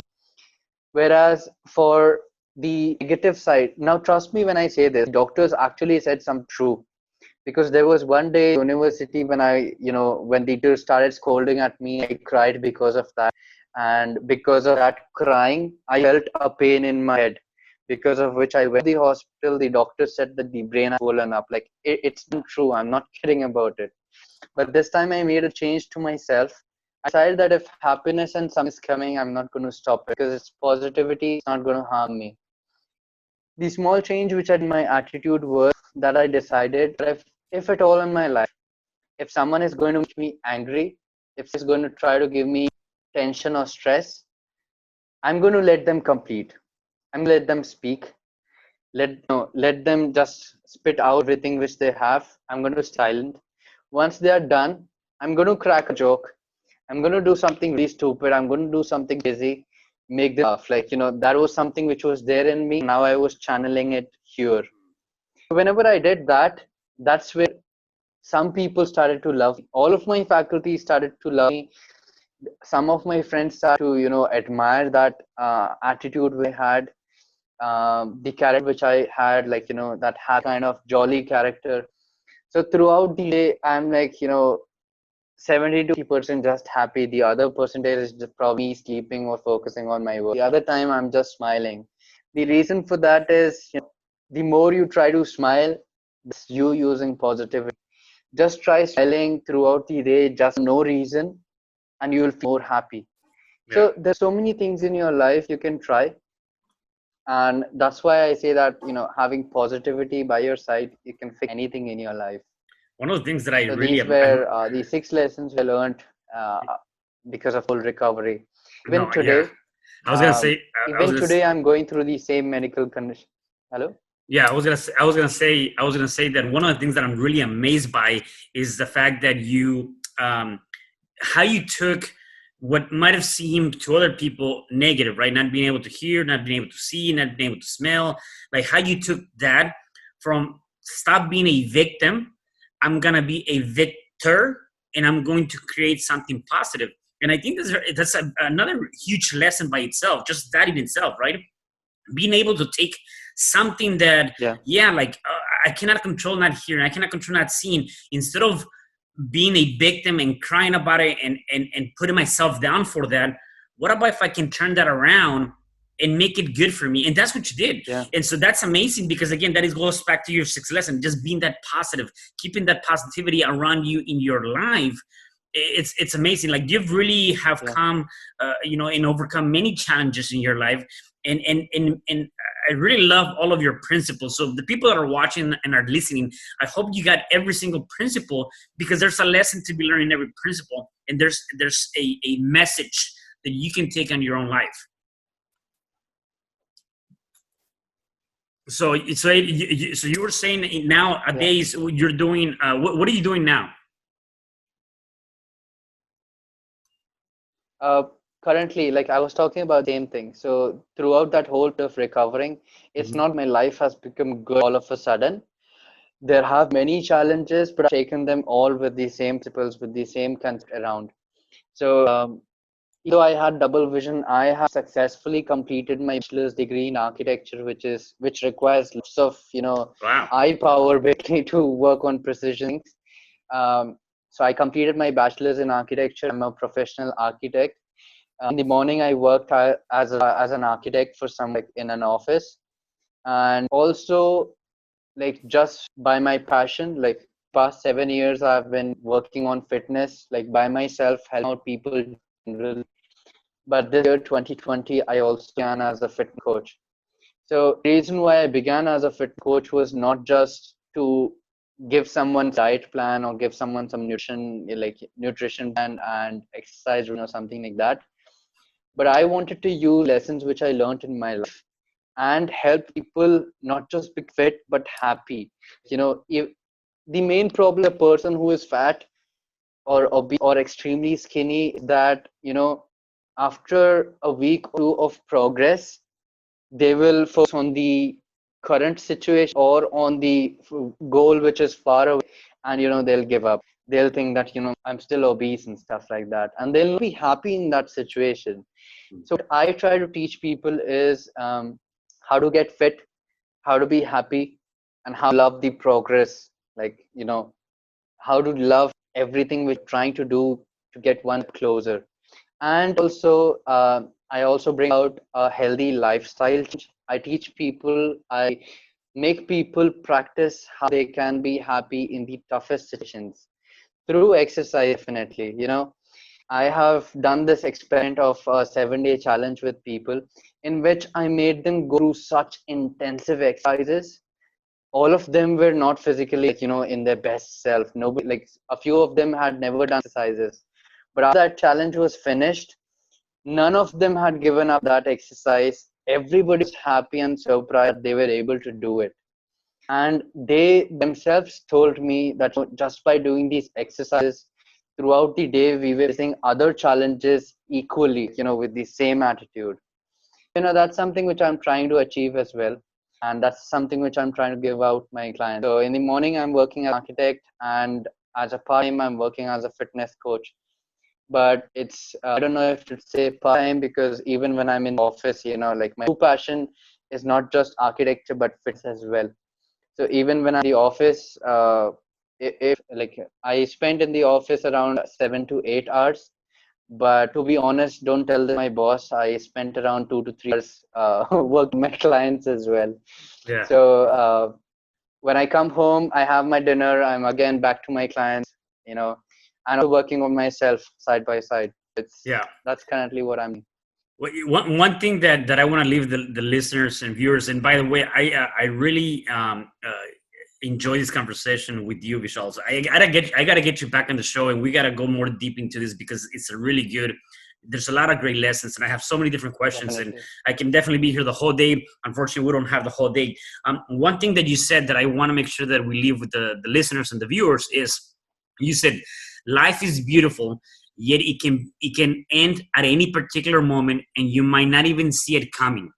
Whereas for the negative side, now trust me when I say this, doctors actually said some true. Because there was one day at university when when the teacher started scolding at me, I cried because of that. And because of that crying, I felt a pain in my head, because of which I went to the hospital. The doctor said that the brain has swollen up. Like it's not true. I'm not kidding about it. But this time I made a change to myself. I decided that if happiness and something is coming, I'm not going to stop it because it's positivity. It's not going to harm me. The small change which I did in my attitude was that I decided that if at all in my life, if someone is going to make me angry, if it's going to try to give me tension or stress, I'm going to let them complete. I'm going to let them speak. Let them just spit out everything which they have. I'm going to stay silent. Once they are done, I'm going to crack a joke. I'm going to do something really stupid. I'm going to do something crazy, make them laugh. Like, that was something which was there in me. Now I was channeling it here. Whenever I did that, that's where some people started to love me. All of my faculty started to love me. Some of my friends started to, admire that attitude we had, the character which I had, like, that had kind of jolly character. So throughout the day, I'm like, 70 to 80% just happy. The other percentage is just probably sleeping or focusing on my work. The other time, I'm just smiling. The reason for that is, the more you try to smile, that's you using positivity. Just try smiling throughout the day, just no reason, and you will feel more happy. Yeah. So there's so many things in your life you can try. And that's why I say that, having positivity by your side, you can fix anything in your life. One of the things that I really... These were the 6 lessons we learned because of full recovery. Even today, yeah. I was gonna say, I'm going through the same medical condition. Hello? Yeah, I was gonna say that one of the things that I'm really amazed by is the fact that you, how you took what might have seemed to other people negative, right? Not being able to hear, not being able to see, not being able to smell, like how you took that from stop being a victim. I'm gonna be a victor, and I'm going to create something positive. And I think that's another huge lesson by itself. Just that in itself, right? Being able to take something that, I cannot control not hearing, I cannot control not seeing, instead of being a victim and crying about it and putting myself down for that, what about if I can turn that around and make it good for me? And that's what you did. Yeah. And so that's amazing, because again, that goes back to your 6th lesson, just being that positive, keeping that positivity around you in your life. It's amazing. Like you've really have come, and overcome many challenges in your life. And I really love all of your principles. So the people that are watching and are listening, I hope you got every single principle, because there's a lesson to be learned in every principle, and there's a message that you can take on your own life. So you were saying nowadays you're doing what are you doing now? Currently, like I was talking about the same thing. So throughout that whole bit of recovering, it's not my life has become good all of a sudden. There have many challenges, but I've taken them all with the same principles, with the same concept around. So though I had double vision, I have successfully completed my bachelor's degree in architecture, which requires lots of Wow. eye power basically to work on precision things. So I completed my bachelor's in architecture. I'm a professional architect. In the morning, I worked as an architect for some like in an office, and also like just by my passion, like past 7 years, I've been working on fitness, like by myself, helping out people in general. But this year, 2020, I also began as a fitness coach. So the reason why I began as a fit coach was not just to give someone a diet plan or give someone some nutrition plan and exercise or something like that, but I wanted to use lessons which I learned in my life and help people not just be fit but happy. If the main problem, a person who is fat or obese or extremely skinny, is that after a week or two of progress, they will focus on the current situation or on the goal which is far away, and they'll give up. They'll think that I'm still obese and stuff like that, and they'll not be happy in that situation. So what I try to teach people is how to get fit, how to be happy, and how to love the progress, like how to love everything we're trying to do to get one closer. And also I also bring out a healthy lifestyle change. I teach people, I make people practice how they can be happy in the toughest situations through exercise. Definitely, I have done this experiment of a 7-day challenge with people, in which I made them go through such intensive exercises. All of them were not physically in their best self. Nobody, like a few of them had never done exercises, but after that challenge was finished, none of them had given up that exercise. Everybody was happy and surprised they were able to do it. And they themselves told me that just by doing these exercises throughout the day, we were facing other challenges equally, with the same attitude. That's something which I'm trying to achieve as well. And that's something which I'm trying to give out my clients. So in the morning, I'm working as an architect, and as a part-time, I'm working as a fitness coach. But it's I don't know if to say part-time, because even when I'm in the office, like my true passion is not just architecture but fitness as well. So even when I'm in the office, if like I spent in the office around 7 to 8 hours, but to be honest, don't tell my boss, I spent around 2 to 3 hours working with my clients as well. Yeah. So when I come home, I have my dinner, I'm again back to my clients, and also working on myself side by side. That's currently what I'm doing. One thing that I want to leave the listeners and viewers, and by the way, I really enjoy this conversation with you, Vishal. So I gotta get you back on the show, and we gotta go more deep into this, because it's a really good. There's a lot of great lessons, and I have so many different questions, Definitely. and I can definitely be here the whole day. Unfortunately, we don't have the whole day. One thing that you said that I want to make sure that we leave with the listeners and the viewers is, you said life is beautiful, yet it can end at any particular moment, and you might not even see it coming.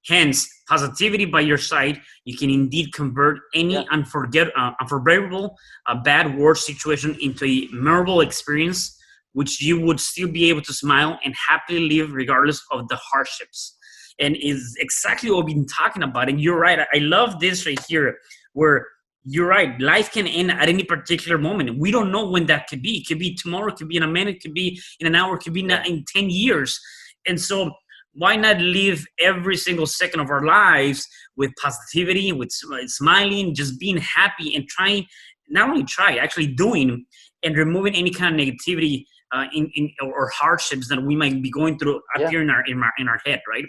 Hence, positivity by your side, you can indeed convert any unforgettable, bad, worse situation into a memorable experience, which you would still be able to smile and happily live regardless of the hardships. And is exactly what we've been talking about. And you're right. I love this right here, where you're right. Life can end at any particular moment. We don't know when that could be. It could be tomorrow. It could be in a minute. It could be in an hour. It could be in 10 years. And so why not live every single second of our lives with positivity, with smiling, just being happy, and actually doing and removing any kind of negativity or hardships that we might be going through up here in our head, right?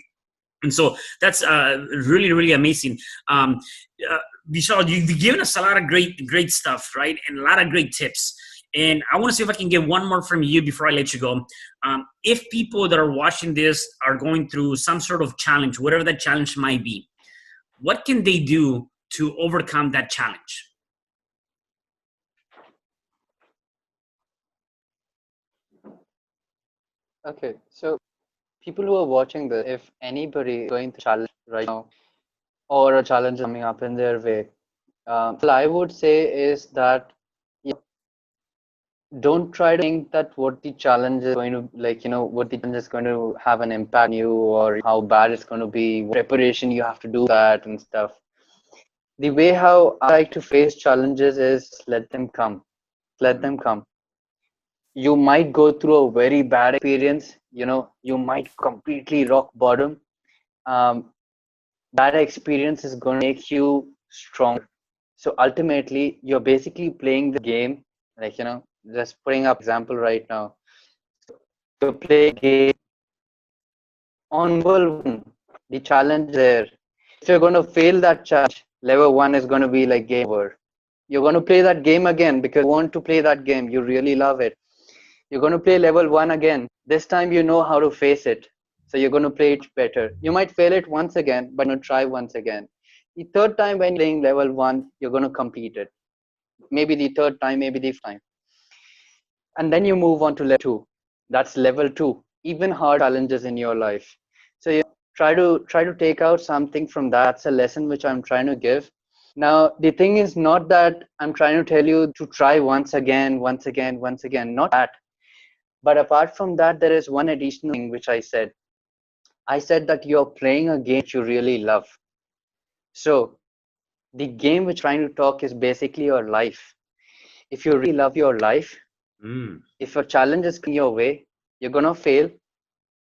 And so that's really, really amazing. Um, uh, Vishal, you've given us a lot of great stuff, right? And a lot of great tips. And I want to see if I can get one more from you before I let you go. If people that are watching this are going through some sort of challenge, whatever that challenge might be, what can they do to overcome that challenge? Okay, so people who are watching this, if anybody is going through challenge right now or a challenge is coming up in their way, all I would say is that don't try to think that what the challenge is going to what the challenge is going to have an impact on you or how bad it's going to be, what preparation you have to do that and stuff. The way how I like to face challenges is let them come. Let them come. You might go through a very bad experience, you might completely rock bottom. Um, that experience is going to make you stronger. So ultimately, you're basically playing the game, just putting up example right now. You're playing game on level one. The challenge there. If you're going to fail that challenge, level one is going to be like game over. You're going to play that game again because you want to play that game. You really love it. You're going to play level one again. This time you know how to face it. So you're going to play it better. You might fail it once again, but you're going to try once again. The third time when you're playing level one, you're going to complete it. Maybe the third time, maybe the fourth time. And then you move on to level two. That's level two. Even hard challenges in your life. So you try to take out something from that. That's a lesson which I'm trying to give. Now, the thing is not that I'm trying to tell you to try once again, once again, once again. Not that. But apart from that, there is one additional thing which I said. I said that you're playing a game you really love. So the game which I'm trying to talk is basically your life. If you really love your life, if a challenge is coming your way, you're gonna fail,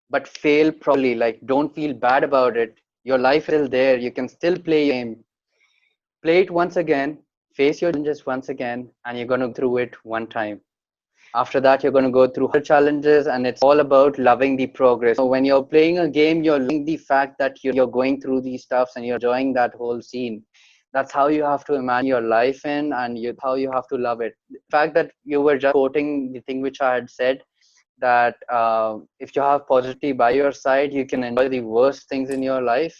but fail properly. Like don't feel bad about it. Your life is still there. You can still play your game. Play it once again, face your challenges once again, and you're gonna go through it one time. After that, you're going to go through other challenges, and it's all about loving the progress. So when you're playing a game, you're loving the fact that you're going through these stuffs and you're enjoying that whole scene. That's how you have to imagine your life in, and how you have to love it. The fact that you were just quoting the thing which I had said, that if you have positivity by your side, you can enjoy the worst things in your life.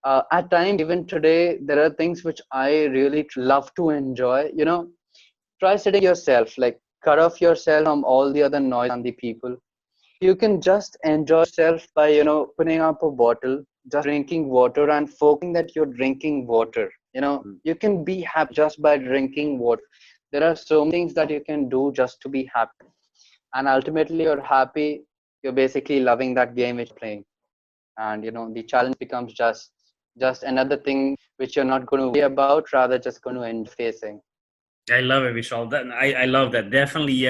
At times, even today, there are things which I really love to enjoy. Try sitting yourself, like cut off yourself from all the other noise and the people. You can just enjoy yourself by opening up a bottle, just drinking water and focusing that you're drinking water. You can be happy just by drinking water. There are so many things that you can do just to be happy, and ultimately you're happy. You're basically loving that game which you're playing, and the challenge becomes just another thing which you're not going to worry about, rather just going to enjoy facing. I love it, Vishal. I love that. Definitely,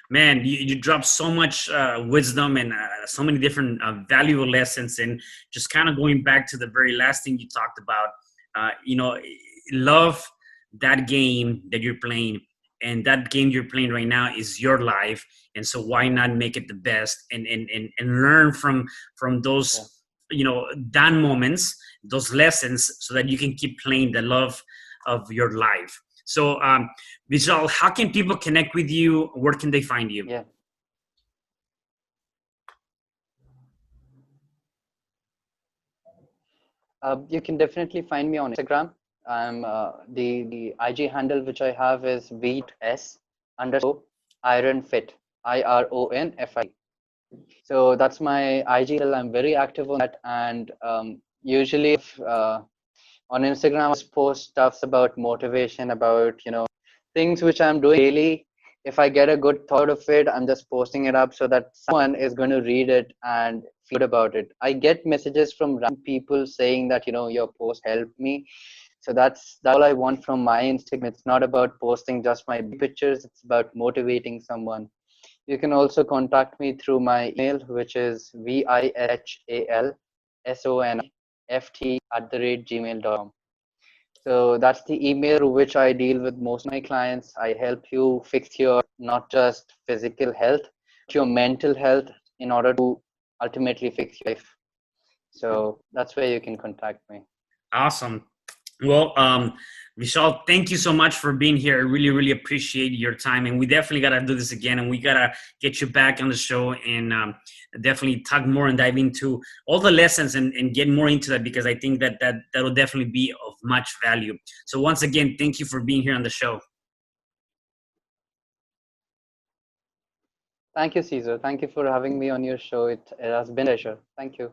man, you drop so much wisdom and so many different valuable lessons. And just kind of going back to the very last thing you talked about, love that game that you're playing. And that game you're playing right now is your life. And so why not make it the best and learn from those, down moments, those lessons, so that you can keep playing the love of your life. So, Vishal, how can people connect with you? Where can they find you? Yeah. You can definitely find me on Instagram. I'm the IG handle which I have is @ironfit, IRONFI. So that's my IG handle. I'm very active on that, and usually on Instagram I just post stuffs about motivation, about things which I'm doing daily. If I get a good thought of it, I'm just posting it up so that someone is going to read it and feel good about it. I get messages from random people saying that your post helped me. So that's all I want from my Instagram. It's not about posting just my pictures. It's about motivating someone. You can also contact me through my email, which is vishalsonifT@gmail.com. So that's the email through which I deal with most of my clients. I help you fix your not just physical health, but your mental health in order to ultimately fix your life. So that's where you can contact me. Awesome. Well, Vishal, thank you so much for being here. I really, really appreciate your time, and we definitely gotta do this again, and we gotta get you back on the show and definitely talk more and dive into all the lessons and get more into that, because I think that'll definitely be of much value. So once again, thank you for being here on the show. Thank you, Cesar. Thank you for having me on your show. It has been a pleasure. Thank you.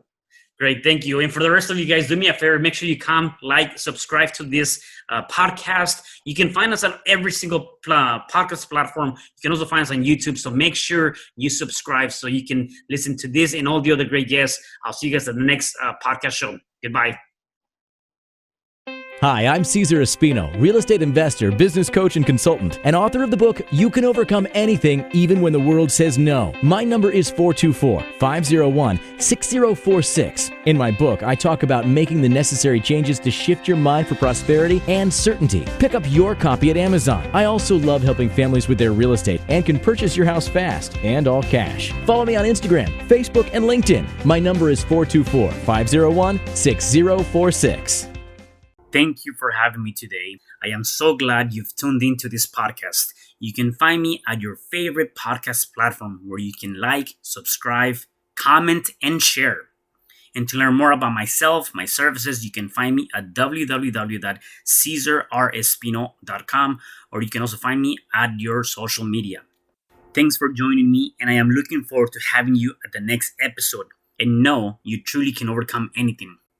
Great, thank you. And for the rest of you guys, do me a favor, make sure you come, like, subscribe to this podcast. You can find us on every single podcast platform. You can also find us on YouTube. So make sure you subscribe so you can listen to this and all the other great guests. I'll see you guys at the next podcast show. Goodbye. Hi, I'm Cesar Espino, real estate investor, business coach, and consultant, and author of the book, You Can Overcome Anything, Even When the World Says No. My number is 424-501-6046. In my book, I talk about making the necessary changes to shift your mind for prosperity and certainty. Pick up your copy at Amazon. I also love helping families with their real estate and can purchase your house fast and all cash. Follow me on Instagram, Facebook, and LinkedIn. My number is 424-501-6046. Thank you for having me today. I am so glad you've tuned into this podcast. You can find me at your favorite podcast platform where you can like, subscribe, comment, and share. And to learn more about myself, my services, you can find me at www.cesarrespino.com, or you can also find me at your social media. Thanks for joining me, and I am looking forward to having you at the next episode. And know you truly can overcome anything.